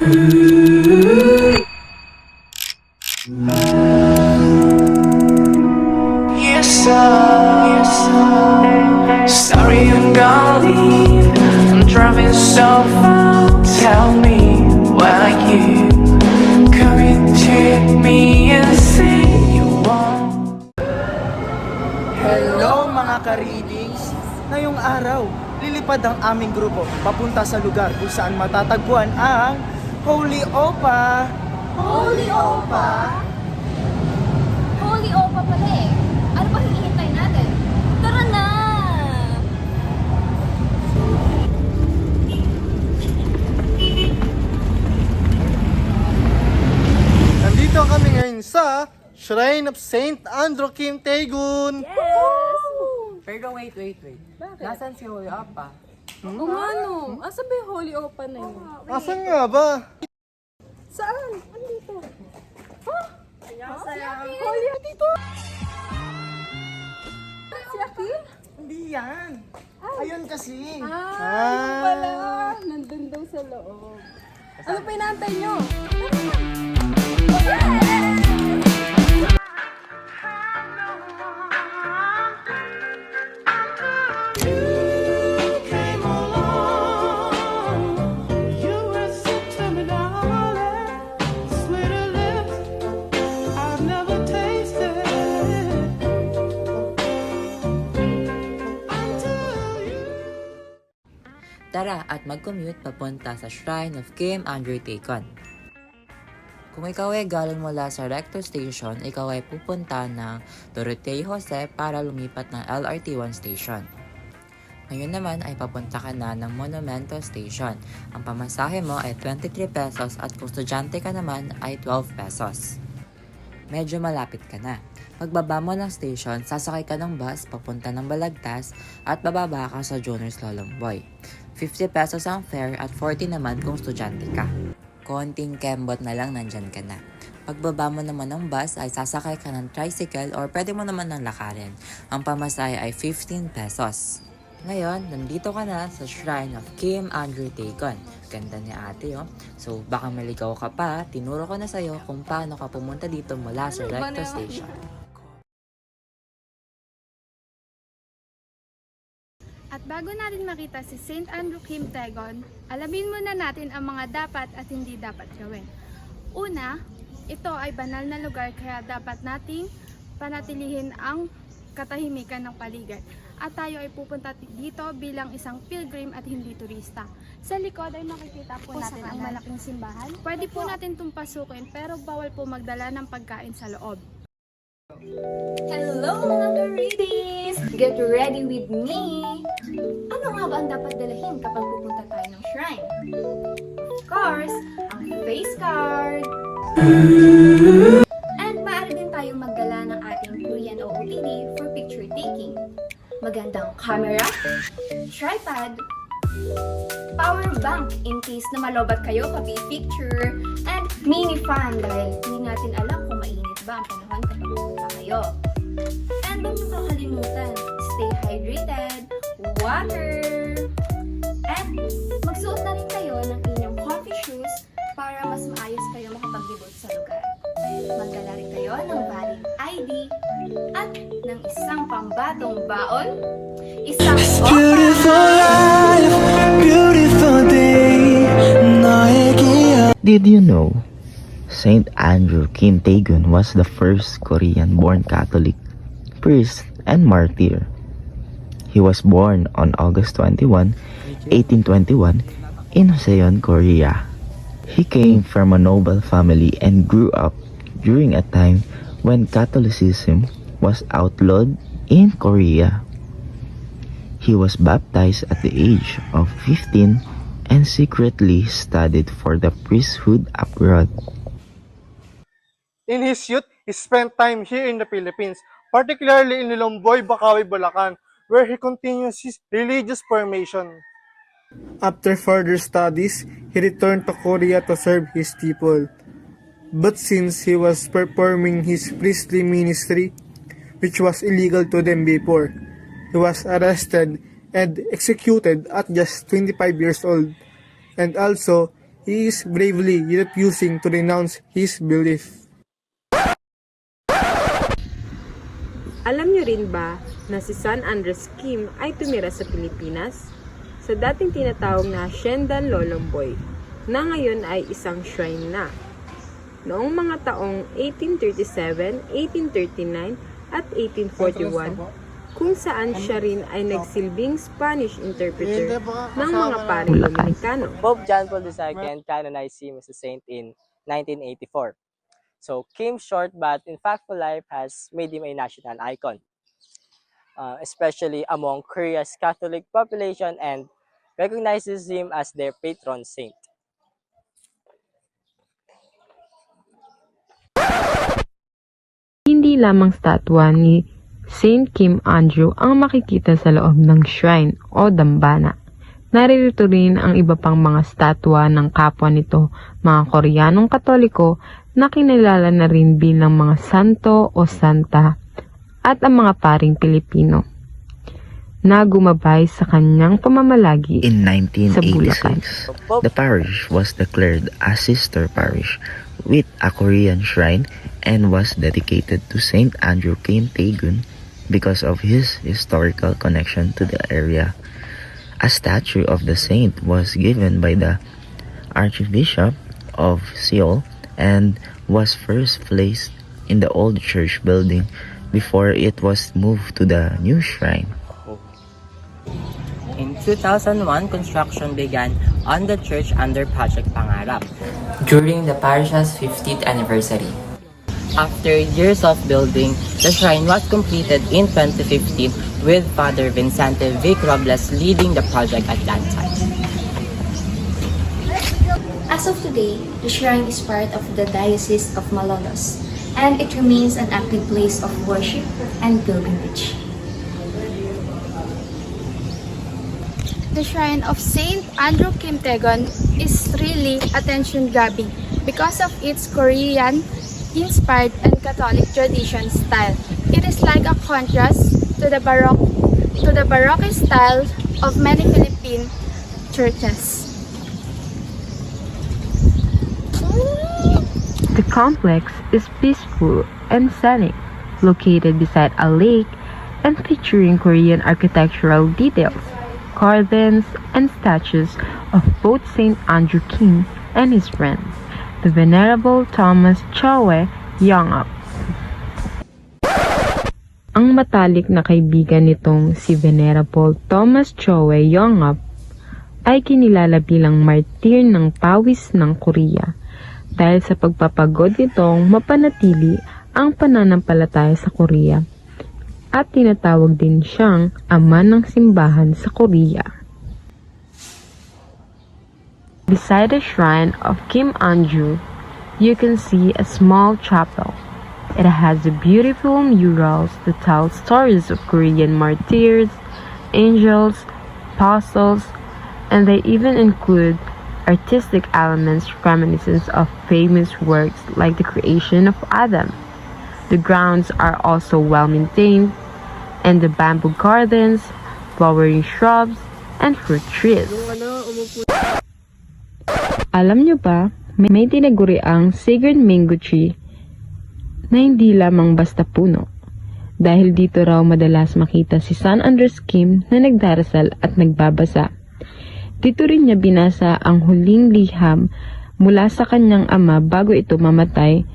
Sorry, I'm gonna leave. I'm driving so far. Tell me why you couldn't take me and say you want. Hello mga ka-readings! Ngayong araw, lilipad ang aming grupo papunta sa lugar kung saan matatagpuan ang Holy Opa! Holy Opa? Holy Opa pala eh. Ano ba hinihintay natin? Tara na! Nandito kami ngayon sa Shrine of Saint Andrew Kim Taegun! Yes! Pero wait. Bakit? Nasaan si Holy Opa? Oo nga no. Asa ba yung Holy Opa na yun? Asan nga ba? Saan? Andito. Holy dito. Si Akil? Hindi yan! Ayun kasi! Yung pala. Nandun daw sa loob. Ano pa inaantay nyo? Tara at mag-commute papunta sa Shrine of Kim Andrew Taegun. Kung ikaw ay galing mula sa Recto Station, ikaw ay pupunta ng Doroteo Jose para lumipat ng LRT1 station. Ngayon naman ay papunta ka na ng Monumento Station. Ang pamasahe mo ay 23 pesos at kung estudyante ka naman ay 12 pesos. Medyo malapit ka na. Pagbaba mo ng station, sasakay ka ng bus papunta ng Balagtas at bababa ka sa Junior Slalom Boy. 50 pesos ang fare at 40 naman kung estudyante ka. Konting kembot na lang nandyan ka na. Pagbaba mo naman ng bus ay sasakay ka ng tricycle or pwede mo naman ng lakarin. Ang pamasahe ay 15 pesos. Ngayon, nandito ka na sa Shrine of Kim Andrew Taegun. Ganda ni ate, oh. So, baka maligaw ka pa, tinuro ko na sa'yo kung paano ka pumunta dito mula sa Recto Station. At bago natin makita si St. Andrew Kim Taegun, alamin muna natin ang mga dapat at hindi dapat gawin. Una, ito ay banal na lugar kaya dapat nating panatilihin ang katahimikan ng paligid. At tayo ay pupunta dito bilang isang pilgrim at hindi turista. Sa likod ay makikita po natin ang malaking simbahan. Pwede po natin itong pasukin pero bawal po magdala ng pagkain sa loob. Hello mga ka-readings! Get ready with me! Ano nga ba ang dapat dalahin kapag pupunta tayo ng shrine? Of course, ang face card! And maaari din tayong magdala ng ating Korean OOTD for picture taking. Magandang camera, tripod, power bank in case na malobat kayo pag-picture, and mini fan dahil hindi natin alam kung mainit ba ang panahon kapag pupunta kayo. And huwag niyong kakalimutan, stay hydrated, water, and magsuot na rin kayo ng inyong comfy shoes para mas maayos kayo makapaglibot sa lugar. Magdala rin kayo ng valid ID at ng isang pambatong baon, isang Beautiful life, beautiful day. Did you know Saint Andrew Kim Taegun was the first Korean-born Catholic priest and martyr? He was born on August 21, 1821 in Seon, Korea. He came from a noble family and grew up during a time when Catholicism was outlawed in Korea. He was baptized at the age of 15 and secretly studied for the priesthood abroad. In his youth, he spent time here in the Philippines, particularly in Lilomboy, Bacaoy, Bulacan, where he continues his religious formation. After further studies, he returned to Korea to serve his people. But since he was performing his priestly ministry, which was illegal to them before, he was arrested and executed at just 25 years old. And also, he is bravely refusing to renounce his belief. Alam niyo rin ba na si San Andres Kim ay tumira sa Pilipinas? Sa dating tinatawag na Hacienda Lolomboy, na ngayon ay isang shrine na. Noong mga taong 1837, 1839 at 1841, kung saan siya rin ay nagsilbing Spanish interpreter ng mga paring Dominikano. Pope John Paul II canonized him as a saint in 1984. So Kim's short but impactful life has made him a national icon, especially among Korea's Catholic population, and recognizes him as their patron saint. Hindi lamang statwa ni Saint Kim Andrew ang makikita sa loob ng shrine o dambana. Naririto rin ang iba pang mga statwa ng kapwa nito, mga Koreanong Katoliko na kinilala na rin bilang mga santo o santa, at ang mga paring Pilipino na gumabay sa kanyang pamamalagi In sa Bulacan. 1986, the parish was declared a sister parish with a Korean shrine and was dedicated to Saint Andrew Kim Tae-gun because of his historical connection to the area. A statue of the saint was given by the Archbishop of Seoul and was first placed in the old church building before it was moved to the new shrine. In 2001, construction began on the church under Project Pangarap during the parish's 50th anniversary. After years of building, the shrine was completed in 2015 with Father Vincente Vic Robles leading the project at that time. As of today, the shrine is part of the Diocese of Malolos, and it remains an active place of worship and pilgrimage. The shrine of Saint Andrew Kim Tae-gun is really attention-grabbing because of its Korean-inspired and Catholic tradition style. It is like a contrast to the Baroque style of many Philippine churches. The complex is peaceful and scenic, located beside a lake and featuring Korean architectural details, carvings, and statues of both Saint Andrew Kim and his friends, the Venerable Thomas Choe Yongap. Ang matalik na kaibigan nitong si Venerable Thomas Choe Yongap ay kinilala bilang martir ng pawis ng Korea dahil sa pagpapagod nitong mapanatili ang pananampalataya sa Korea, at tinatawag din siyang ama ng simbahan sa Korea. Beside the shrine of Kim Andrew, you can see a small chapel. It has beautiful murals that tell stories of Korean martyrs, angels, apostles, and they even include artistic elements reminiscent of famous works like the creation of Adam. The grounds are also well maintained, and the bamboo gardens, flowering shrubs, and fruit trees. Alam nyo ba, may tinaguriang sacred mango tree na hindi lamang basta puno. Dahil dito raw madalas makita si San Andres Kim na nagdarasal at nagbabasa. Dito rin niya binasa ang huling liham mula sa kanyang ama bago ito mamatay,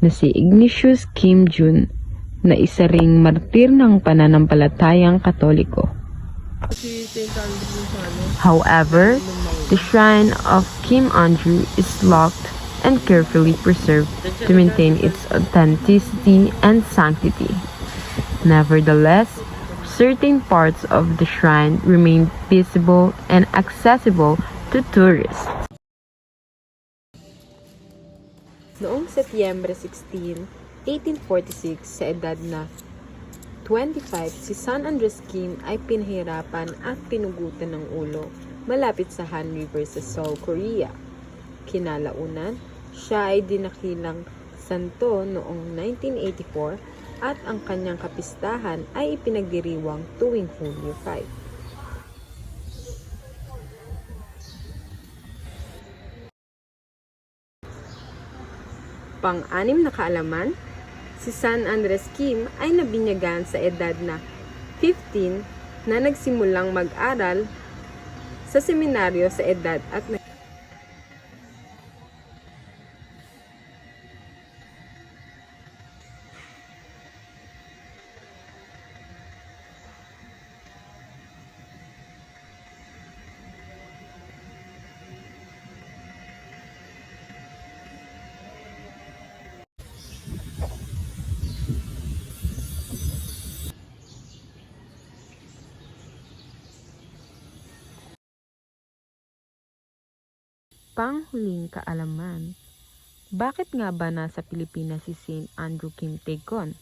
na si Ignatius Kim Jun, na isa ring martir ng pananampalatayang Katoliko. However, the shrine of Kim Andrew is locked and carefully preserved to maintain its authenticity and sanctity. Nevertheless, certain parts of the shrine remain visible and accessible to tourists. Noong Setyembre 16, 1846, sa edad na 25, si San Andres Kim ay pinahirapan at pinugutan ng ulo malapit sa Han River sa Seoul, Korea. Kinalaunan, siya ay dinakilang santo noong 1984 at ang kanyang kapistahan ay ipinagdiriwang tuwing Hulyo 5. Pang-anim na kaalaman, si San Andres Kim ay nabinyagan sa edad na 15 na nagsimulang mag-aral sa seminaryo sa edad at panghuling kaalaman. Bakit nga ba nasa Pilipinas si Saint Andrew Kim Tae-gon?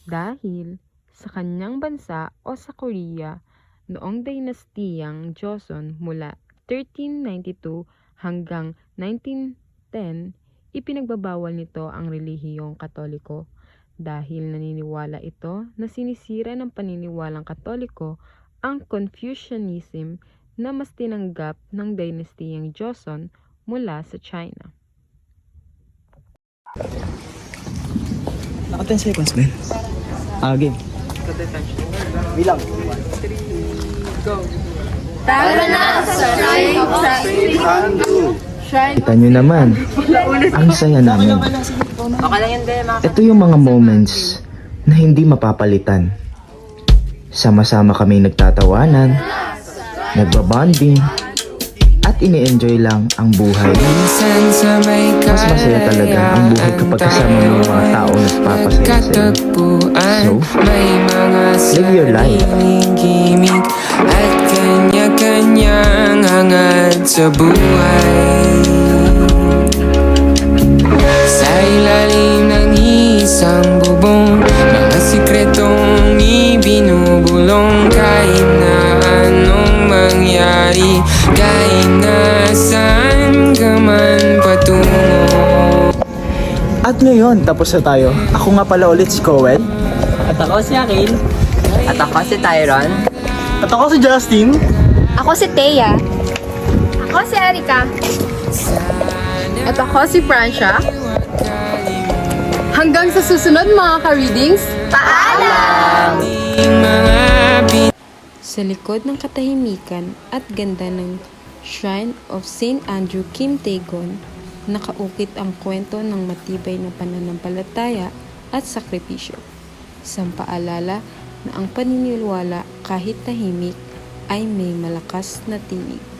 Dahil sa kanyang bansa o sa Korea noong dinastiyang Joseon mula 1392 hanggang 1910, ipinagbabawal nito ang relihiyong Katoliko dahil naniniwala ito na sinisira ng paniniwalang Katoliko ang Confucianism na mas tinanggap ng dinastiyang Joseon mula sa China. Naka 10 seconds, Ben. Game. Bilang. Kita nyo naman, ang saya namin. Ito yung mga moments na hindi mapapalitan. Sama-sama kami nagtatawanan, nagbabonding, at ini-enjoy lang ang buhay. Mas masaya talaga ang buhay kapag kasama mo yung mga tao na nagpapasaya sa iyo. So, live your life. At kanya-kanyang hangad sa buhay. Sa ilalim ng isang bubong, mga sikretong ibinubulong. Kahit na anong mangyari, kahit na saan ka man patungo. At ngayon, tapos na tayo. Ako nga pala ulit si Coed. At ako si Akil. At ako si Tyron. At ako si Justin. Ako si Thea. Ako si Erika. At ako si Francia. Hanggang sa susunod mga ka-readings, Paalam! sa likod ng katahimikan at ganda ng Shrine of Saint Andrew Kim Tae-gon, nakaukit ang kwento ng matibay na pananampalataya at sakripisyo. Isang paalala na ang paniniwala kahit tahimik ay may malakas na tinig.